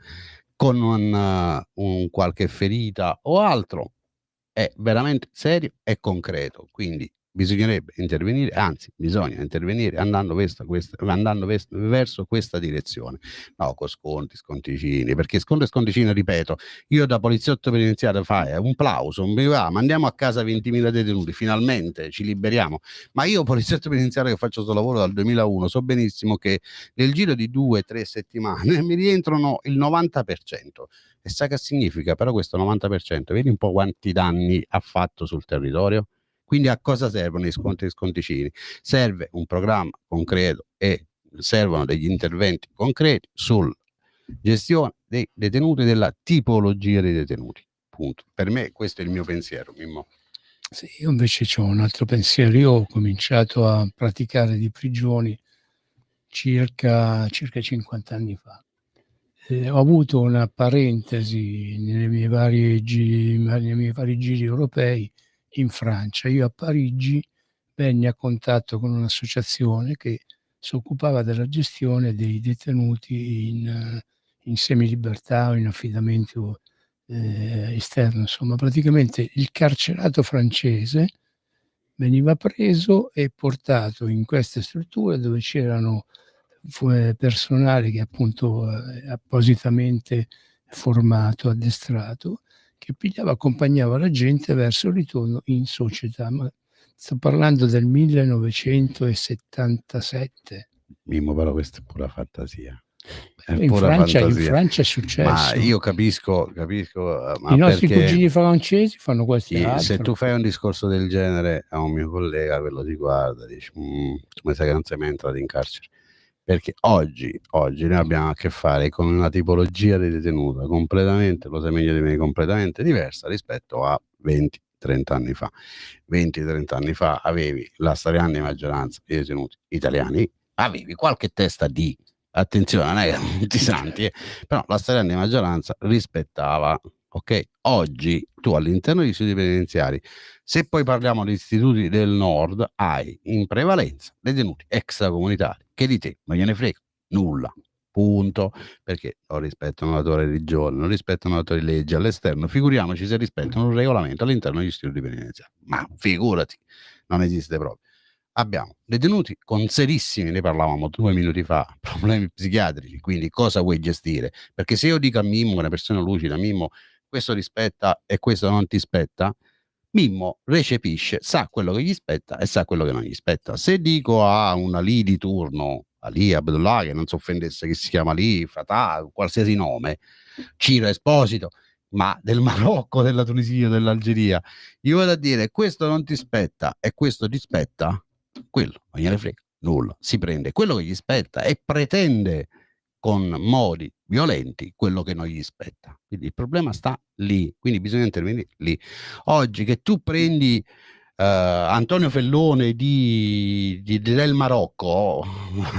con un qualche ferita o altro. È veramente serio e concreto, quindi bisognerebbe intervenire, anzi bisogna intervenire andando verso questa direzione, no con sconti, sconticini, perché sconti e sconticini, ripeto, io da poliziotto penitenziario fai un plauso, mandiamo a casa 20.000 detenuti, finalmente ci liberiamo, ma io poliziotto penitenziario che faccio questo lavoro dal 2001 so benissimo che nel giro di 2-3 settimane mi rientrano il 90%. E sai che significa però questo 90%? Vedi un po' quanti danni ha fatto sul territorio? Quindi a cosa servono i sconti e sconticini? Serve un programma concreto e servono degli interventi concreti sulla gestione dei detenuti, della tipologia dei detenuti. Punto. Per me questo è il mio pensiero, Mimmo. Sì, io invece ho un altro pensiero. Io ho cominciato a praticare di prigioni circa 50 anni fa. Ho avuto una parentesi nei miei vari giri europei in Francia. Io a Parigi venni a contatto con un'associazione che si occupava della gestione dei detenuti in semilibertà o in affidamento esterno. Insomma, praticamente il carcerato francese veniva preso e portato in queste strutture dove c'erano personale che appunto appositamente formato, addestrato, che accompagnava la gente verso il ritorno in società. Ma sto parlando del 1977. Mimmo, però questa è pura fantasia. In Francia è successo. Ma io capisco, ma i nostri cugini francesi fanno questi altro. Se tu fai un discorso del genere a un mio collega, quello ti guarda, dici, come sai che non sei mai entrato in carcere? Perché oggi noi abbiamo a che fare con una tipologia di detenuta completamente, lo sai meglio di me, completamente diversa rispetto a 20-30 anni fa. 20-30 anni fa avevi la stragrande maggioranza dei detenuti italiani, avevi qualche testa di, attenzione, non è che tutti santi, però la stragrande maggioranza rispettava, ok? Oggi tu all'interno degli istituti penitenziari, se poi parliamo di istituti del nord, hai in prevalenza detenuti extracomunitari che di te non gliene frega nulla, punto, perché non rispettano la tua religione, non rispettano la tua legge all'esterno, figuriamoci se rispettano un regolamento all'interno degli istituti penitenziari, ma figurati, non esiste proprio. Abbiamo detenuti con serissimi, ne parlavamo 2 minuti fa, problemi psichiatrici, quindi cosa vuoi gestire? Perché se io dico a Mimmo, una persona lucida, Mimmo, questo ti spetta e questo non ti spetta, Mimmo recepisce, sa quello che gli spetta e sa quello che non gli spetta. Se dico a una lì di turno, Ali Abdullah, che non si offendesse che si chiama lì, Fatah, qualsiasi nome, Ciro Esposito, ma del Marocco, della Tunisia, dell'Algeria, gli vado a dire questo non ti spetta e questo ti spetta, quello non gliene frega nulla, si prende quello che gli spetta e pretende con modi violenti quello che non gli spetta. Quindi il problema sta lì, quindi bisogna intervenire lì. Oggi che tu prendi Antonio Fellone del Marocco,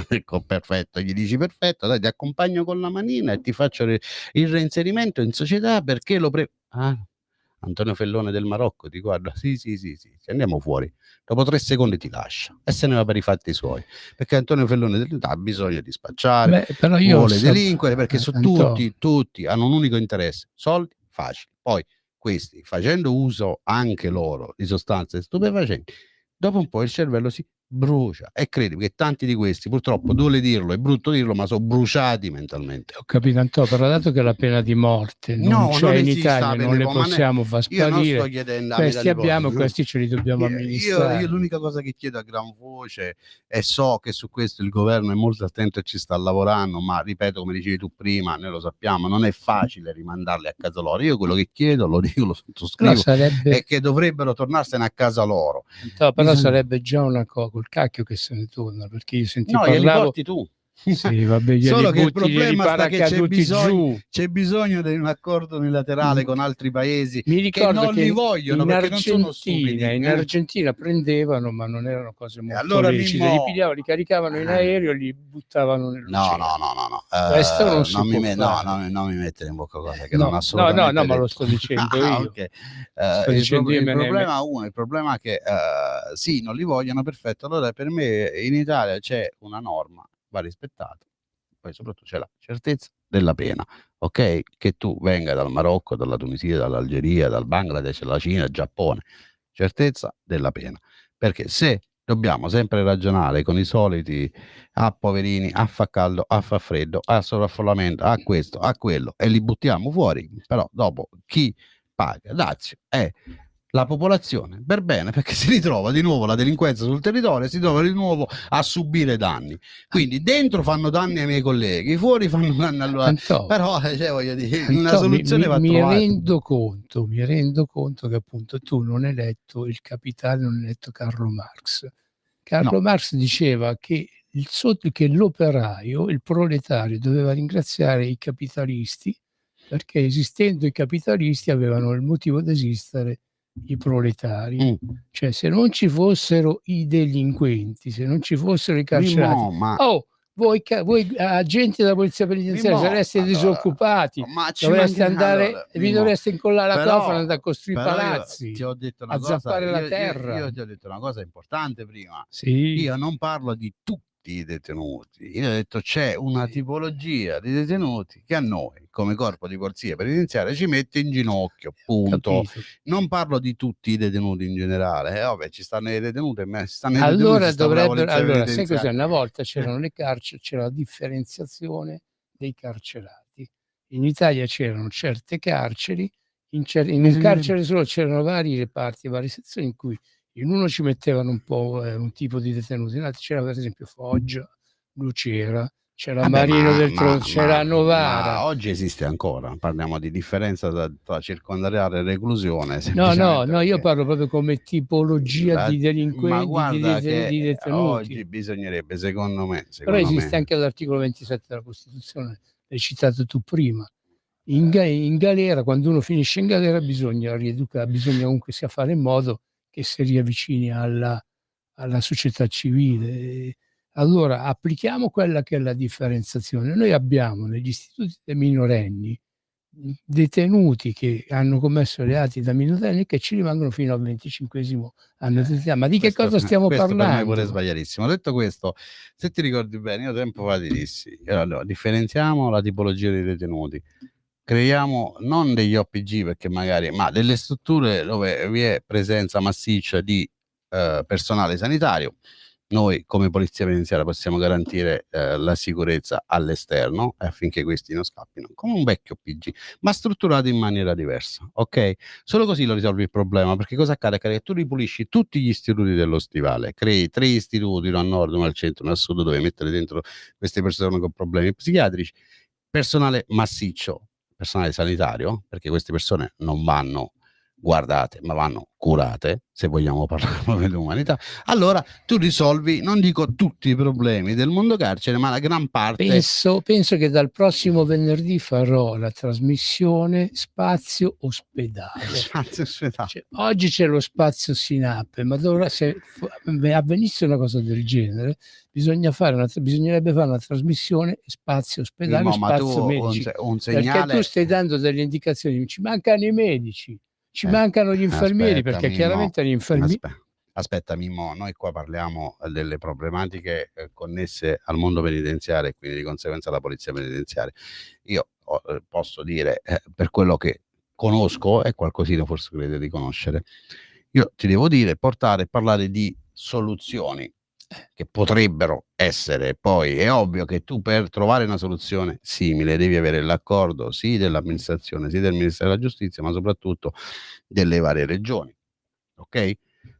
ecco, perfetto, gli dici perfetto, dai, ti accompagno con la manina e ti faccio il reinserimento in società perché Antonio Fellone del Marocco ti guarda, sì, andiamo fuori, dopo 3 secondi ti lascia e se ne va per i fatti suoi, perché Antonio Fellone ha bisogno di spacciare, però vuole delinquere, perché tutti hanno un unico interesse, soldi facili. Poi questi, facendo uso anche loro di sostanze stupefacenti, dopo un po' il cervello si brucia e credimi che tanti di questi, purtroppo duole dirlo, è brutto dirlo, ma sono bruciati mentalmente. Ho capito, Antonio, però dato che la pena di morte non c'è in Italia, non le possiamo far sparire, questi abbiamo e questi ce li dobbiamo amministrare. Io l'unica cosa che chiedo a gran voce, e so che su questo il governo è molto attento e ci sta lavorando, ma ripeto, come dicevi tu prima, noi lo sappiamo, non è facile rimandarli a casa loro. Io quello che chiedo, lo dico, lo sottoscrivo, è che dovrebbero tornarsene a casa loro. Però sarebbe già una cosa, col cacchio che se ne torna, perché io sentivo parlavo... glieli porti tu. Sì, vabbè, solo che il problema sta che c'è bisogno di un accordo unilaterale con altri paesi che non li vogliono, perché non sono stupidi. In Argentina prendevano, ma non erano cose molto lecite, li pigliavano, li caricavano in aereo e li buttavano nell'oceano. No. Questo non si può fare. Non mi mettere in bocca cose che non assolutamente no, ma lo sto dicendo io. Okay. Il problema è che sì, non li vogliono, perfetto. Allora per me in Italia c'è una norma, va rispettato, poi soprattutto c'è la certezza della pena, ok? Che tu venga dal Marocco, dalla Tunisia, dall'Algeria, dal Bangladesh, dalla Cina, dal Giappone, certezza della pena, perché se dobbiamo sempre ragionare con i soliti poverini, fa caldo, fa freddo, sovraffollamento, questo, quello, e li buttiamo fuori, però dopo chi paga dazio è la popolazione, per bene, perché si ritrova di nuovo la delinquenza sul territorio, si trova di nuovo a subire danni. Quindi dentro fanno danni ai miei colleghi, fuori fanno danni allora. Però voglio dire, una soluzione va trovata. Mi rendo conto che appunto tu non hai letto Il Capitale, non hai letto Carlo Marx. Marx diceva che l'operaio, il proletario, doveva ringraziare i capitalisti perché esistendo i capitalisti avevano il motivo di esistere i proletari. Cioè se non ci fossero i delinquenti, se non ci fossero i carcerati, voi agenti della polizia penitenziaria sareste disoccupati, dovreste andare, vi dovreste incollare la cofana e andare a costruire palazzi, ti ho detto una a zappare la terra. Io ti ho detto una cosa importante prima. Sì. Io non parlo di tutti tutti i detenuti. Io ho detto c'è una tipologia di detenuti che a noi, come corpo di polizia penitenziaria, ci mette in ginocchio, punto. Capito. Non parlo di tutti i detenuti in generale, vabbè, ci stanno i detenuti, ma stanno i Allora detenuti, sta pure la dovrebbero, polizia allora, sai cos'è? penitenziaria. Una volta c'erano le carceri, c'era la differenziazione dei carcerati. In Italia c'erano certe carceri, in un carcere solo c'erano vari reparti, varie sezioni in cui in uno ci mettevano un po' un tipo di detenuti, in altri c'era per esempio Foggia, Lucera, c'era Vabbè, Marino del Tronto, c'era Novara. ma oggi esiste ancora, parliamo di differenza tra circondariale e reclusione. No, io parlo proprio come tipologia di ma delinquenti, guarda che di detenuti. oggi bisognerebbe, secondo me, Però esiste anche l'articolo 27 della Costituzione, l'hai citato tu prima. In galera, quando uno finisce in galera, bisogna rieducare, bisogna comunque sia fare in modo che si riavvicini alla società civile. Allora applichiamo quella che è la differenziazione. Noi abbiamo negli istituti dei minorenni detenuti che hanno commesso reati da minorenni che ci rimangono fino al 25° anno di età. Ma di che cosa stiamo parlando? Per me pure è sbagliatissimo. Detto questo, se ti ricordi bene, io tempo fa ti dissi, allora, differenziamo la tipologia dei detenuti, creiamo non degli OPG perché magari, ma delle strutture dove vi è presenza massiccia di personale sanitario. Noi come polizia penitenziaria possiamo garantire la sicurezza all'esterno affinché questi non scappino, come un vecchio OPG, ma strutturato in maniera diversa, ok? Solo così lo risolvi il problema, perché cosa accade? Che tu ripulisci tutti gli istituti dello Stivale, crei 3 istituti, uno al nord, uno al centro, uno al sud, dove mettere dentro queste persone con problemi psichiatrici, personale massiccio, personale sanitario, perché queste persone non vanno guardate, ma vanno curate, se vogliamo parlare proprio di umanità. Allora tu risolvi, non dico tutti i problemi del mondo carcere, ma la gran parte. Penso che dal prossimo venerdì farò la trasmissione Spazio Ospedale. Spazio Ospedale. Cioè, oggi c'è lo spazio Sinape, ma se avvenisse una cosa del genere, bisognerebbe fare una trasmissione Spazio Ospedale, No, Spazio Medici. Un segnale... Perché tu stai dando delle indicazioni, ci mancano i medici. Ci mancano gli infermieri, perché Mimmo, chiaramente gli infermieri... Aspetta Mimmo, noi qua parliamo delle problematiche connesse al mondo penitenziario e quindi di conseguenza alla polizia penitenziaria. Io posso dire, per quello che conosco, e qualcosina forse crede di conoscere, io ti devo dire, parlare di soluzioni che potrebbero essere. Poi è ovvio che tu per trovare una soluzione simile devi avere l'accordo sì dell'amministrazione, sì del Ministero della Giustizia, ma soprattutto delle varie regioni, ok?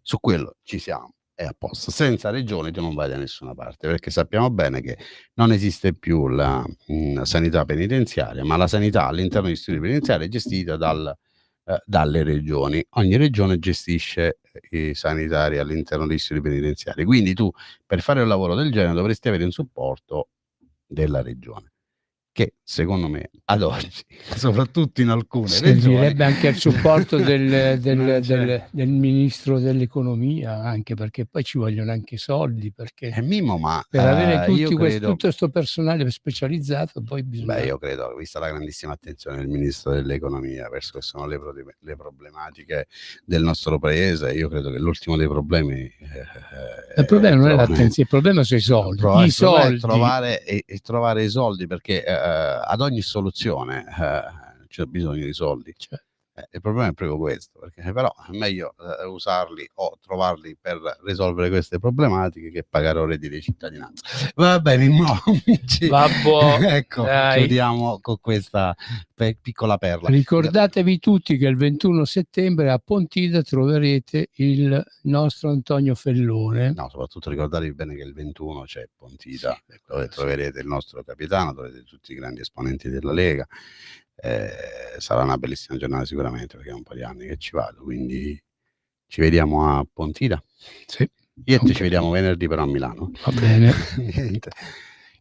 Su quello ci siamo, è a posto. Senza regioni tu non vai da nessuna parte, perché sappiamo bene che non esiste più la sanità penitenziaria, ma la sanità all'interno degli istituti penitenziari è gestita dalle regioni. Ogni regione gestisce i sanitari all'interno degli istituti penitenziari, quindi tu per fare un lavoro del genere dovresti avere un supporto della regione, che secondo me ad oggi, soprattutto in alcune servirebbe regioni, anche il supporto del ministro dell'economia, anche perché poi ci vogliono anche soldi, perché Mimmo, ma per avere io credo, tutto questo personale specializzato poi bisogna... io credo, vista la grandissima attenzione del ministro dell'economia verso che sono le problematiche del nostro paese, io credo che l'ultimo dei problemi il problema non è l'attenzione, il problema sono i soldi. I soldi. Trovare i soldi, perché ad ogni soluzione c'è bisogno di soldi. Il problema è proprio questo, perché però è meglio usarli o trovarli per risolvere queste problematiche che pagare ore di cittadinanza. Va bene, ecco, chiudiamo con questa piccola perla. Ricordatevi tutti che il 21 settembre a Pontida troverete il nostro Antonio Fellone. No, soprattutto ricordatevi bene che il 21 c'è Pontida, sì, dove troverete il nostro capitano, troverete tutti i grandi esponenti della Lega. Sarà una bellissima giornata sicuramente, perché è un po' di anni che ci vado, quindi ci vediamo a Pontida. Sì. Io e te ci vediamo venerdì però a Milano. Va bene.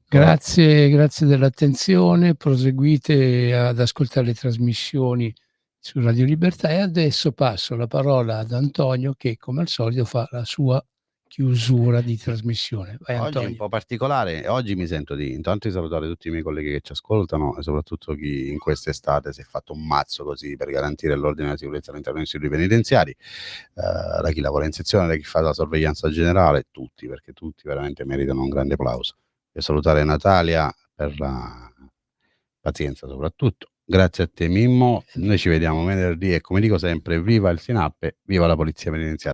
Grazie dell'attenzione, proseguite ad ascoltare le trasmissioni su Radio Libertà e adesso passo la parola ad Antonio che come al solito fa la sua chiusura di trasmissione. Vai, Oggi Antonio. un po' particolare, oggi mi sento di intanto di salutare tutti i miei colleghi che ci ascoltano e soprattutto chi in quest'estate si è fatto un mazzo così per garantire l'ordine e la sicurezza all'interno degli istituti penitenziari, da chi lavora in sezione, da chi fa la sorveglianza generale, tutti, perché tutti veramente meritano un grande applauso. E salutare Natalia per la pazienza soprattutto. Grazie a te Mimmo, noi ci vediamo venerdì e come dico sempre, viva il SINAPPE, viva la Polizia Penitenziaria.